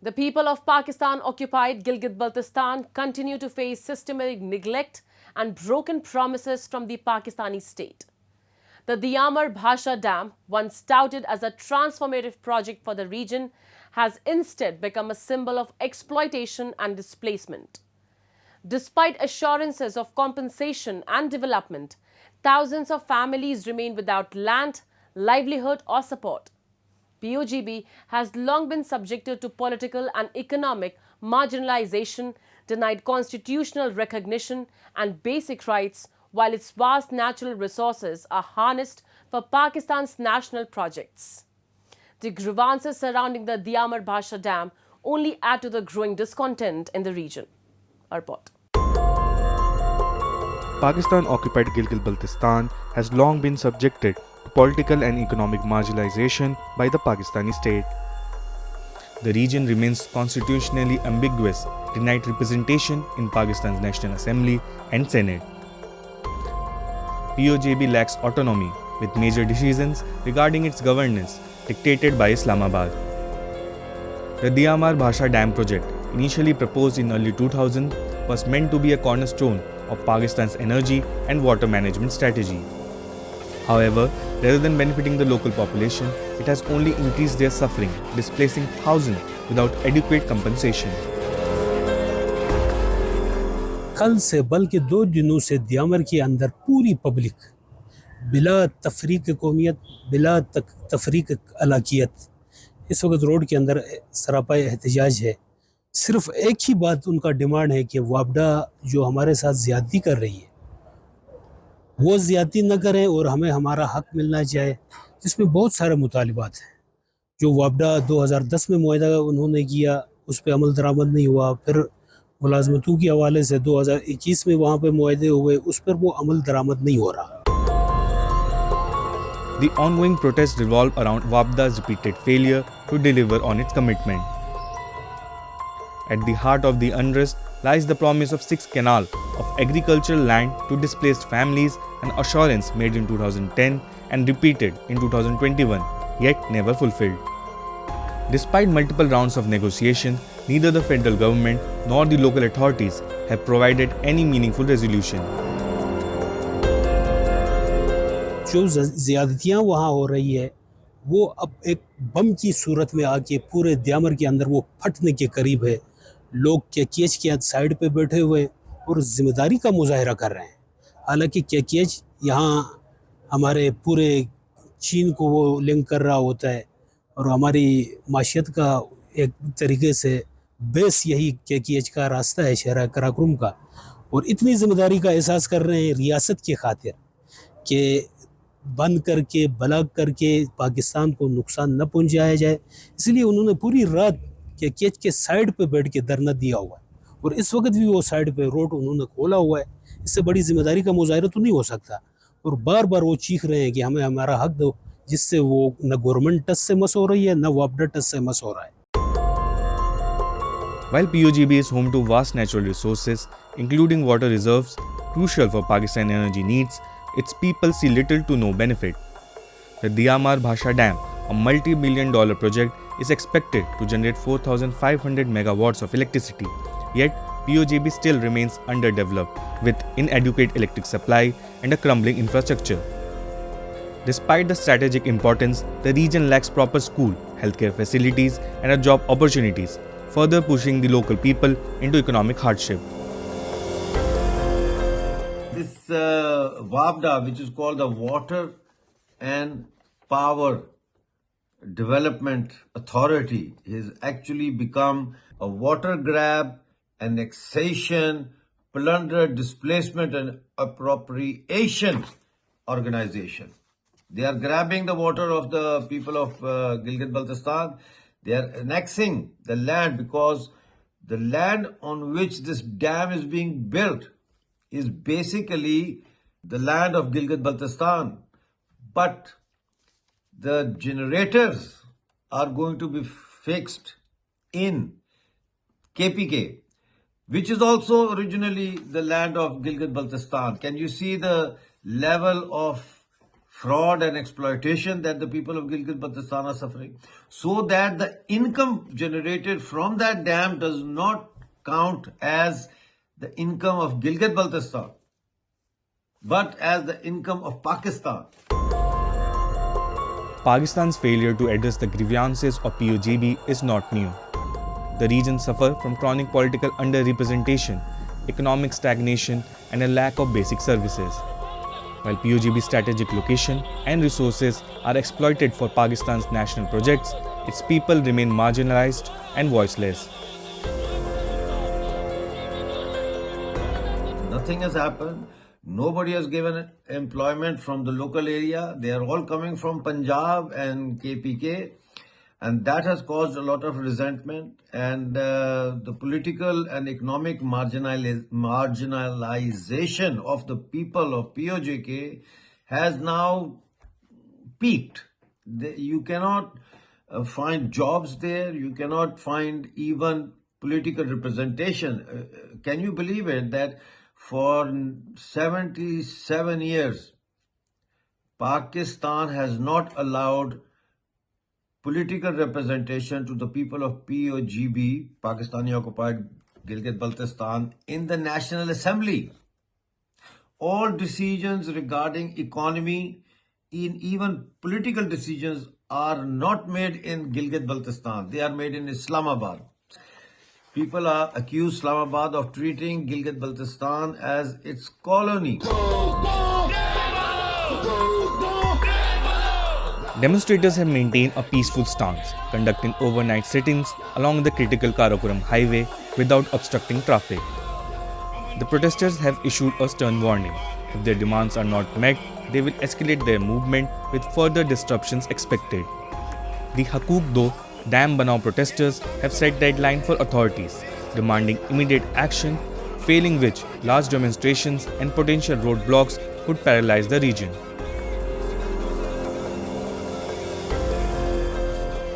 The people of Pakistan-occupied Gilgit-Baltistan continue to face systematic neglect and broken promises from the Pakistani state. The Diamar Bhasha Dam, once touted as a transformative project for the region, has instead become a symbol of exploitation and displacement. Despite assurances of compensation and development, thousands of families remain without land, livelihood or support. POGB has long been subjected to political and economic marginalization, denied constitutional recognition and basic rights, while its vast natural resources are harnessed for Pakistan's national projects. The grievances surrounding the Diamar Bhasha Dam only add to the growing discontent in the region. Our report. Pakistan-occupied Gilgit-Baltistan has long been subjected to political and economic marginalization by the Pakistani state. The region remains constitutionally ambiguous, denied representation in Pakistan's National Assembly and Senate. POGB lacks autonomy, with major decisions regarding its governance dictated by Islamabad. The Diamar Bhasha Dam project, initially proposed in early 2000, was meant to be a cornerstone of Pakistan's energy and water management strategy. However, rather than benefiting the local population, it has only increased their suffering, displacing thousands without adequate compensation. कल से बल्कि 2 दिनों से दियामर के अंदर पूरी public बिला तफरीक कौमियत, बिला तफरीक अलाकियत इस वक्त रोड के अंदर सरापा एहतजाज है। सिर्फ एक ही बात उनका डिमांड है कि वापडा जो हमारे साथ ज़्यादती कर रही है वो ज़्यादती न करें और हमें हमारा हक मिलना चाहिए, जिसमें बहुत सारे मुतालिबात हैं। जो वापडा 2010 में मुआहदा उन्होंने किया उस पर अमल दरामद नहीं हुआ, फिर मुलाजमतों के हवाले से 2021 में वहाँ पे मुआहदे हुए, उस पर वो अमल दरामद नहीं हो रहा। The ongoing protests revolve around WAPDA's repeated failure to deliver on its commitment. At the heart of the unrest lies the promise of 6 canal of agricultural land to displaced families, an assurance made in 2010 and repeated in 2021, yet never fulfilled. Despite multiple rounds of negotiation, neither the federal government nor the local authorities have provided any meaningful resolution. जो ज़्यादतियाँ वहाँ हो रही है वो अब एक बम की सूरत में आके पूरे दियामर के अंदर वो फटने के करीब है। लोग केकेएच के साइड पे बैठे हुए और ज़िम्मेदारी का मुजाहरा कर रहे हैं। हालांकि केकेएच यहाँ हमारे पूरे चीन को वो लिंक कर रहा होता है और हमारी माशियत का एक तरीके से बेस यही केकेएच का रास्ता है शहर कराकुरम का, और इतनी ज़िम्मेदारी का एहसास कर रहे हैं रियासत की खातिर कि बंद करके ब्लॉक करके पाकिस्तान को नुकसान न पहुंचाया जाए, इसलिए उन्होंने पूरी रात केकेएच के साइड पे बैठ के धरना दिया हुआ है और इस वक्त भी वो साइड पे रोड उन्होंने खोला हुआ है। इससे बड़ी जिम्मेदारी का मुजाहरा तो नहीं हो सकता और बार बार वो चीख रहे हैं कि हमें हमारा हक दो, जिससे वो न गवर्नमेंट टच से मस हो रही है न वापडा टच से मस हो रहा है। While POGB is home to vast natural resources, including water reserves, crucial for Pakistan energy needs, its people see little to no benefit. The Diamar Bhasha Dam, a multi-billion-dollar project, is expected to generate 4,500 megawatts of electricity. Yet, POGB still remains underdeveloped, with inadequate electric supply and a crumbling infrastructure. Despite the strategic importance, the region lacks proper school, healthcare facilities, and job opportunities, further pushing the local people into economic hardship. This WAPDA, which is called the Water and Power Development Authority, has actually become a water grab, annexation, plunder, displacement and appropriation organization. They are grabbing the water of the people of Gilgit-Baltistan. They are annexing the land because the land on which this dam is being built is basically the land of Gilgit-Baltistan. But the generators are going to be fixed in KPK, which is also originally the land of Gilgit-Baltistan. Can you see the level of fraud and exploitation that the people of Gilgit-Baltistan are suffering, so that the income generated from that dam does not count as the income of Gilgit-Baltistan, but as the income of Pakistan. Pakistan's failure to address the grievances of POGB is not new. The region suffers from chronic political underrepresentation, economic stagnation, and a lack of basic services. While POGB's strategic location and resources are exploited for Pakistan's national projects, its people remain marginalized and voiceless. Nothing has happened. Nobody has given employment from the local area. They are all coming from Punjab and KPK. And that has caused a lot of resentment. And the political and economic marginalization of the people of POJK has now peaked. You cannot find jobs there. You cannot find even political representation. Can you believe it that for 77 years, Pakistan has not allowed political representation to the people of POGB, Pakistani occupied Gilgit-Baltistan, in the National Assembly. All decisions regarding economy, even political decisions, are not made in Gilgit-Baltistan. They are made in Islamabad. People are accused Islamabad of treating Gilgit-Baltistan as its colony. Demonstrators have maintained a peaceful stance, conducting overnight sit-ins along the critical Karakoram highway without obstructing traffic. The protesters have issued a stern warning. If their demands are not met, they will escalate their movement with further disruptions expected. The Hakook Do Dam Banao protesters have set deadline for authorities, demanding immediate action, failing which large demonstrations and potential roadblocks could paralyze the region.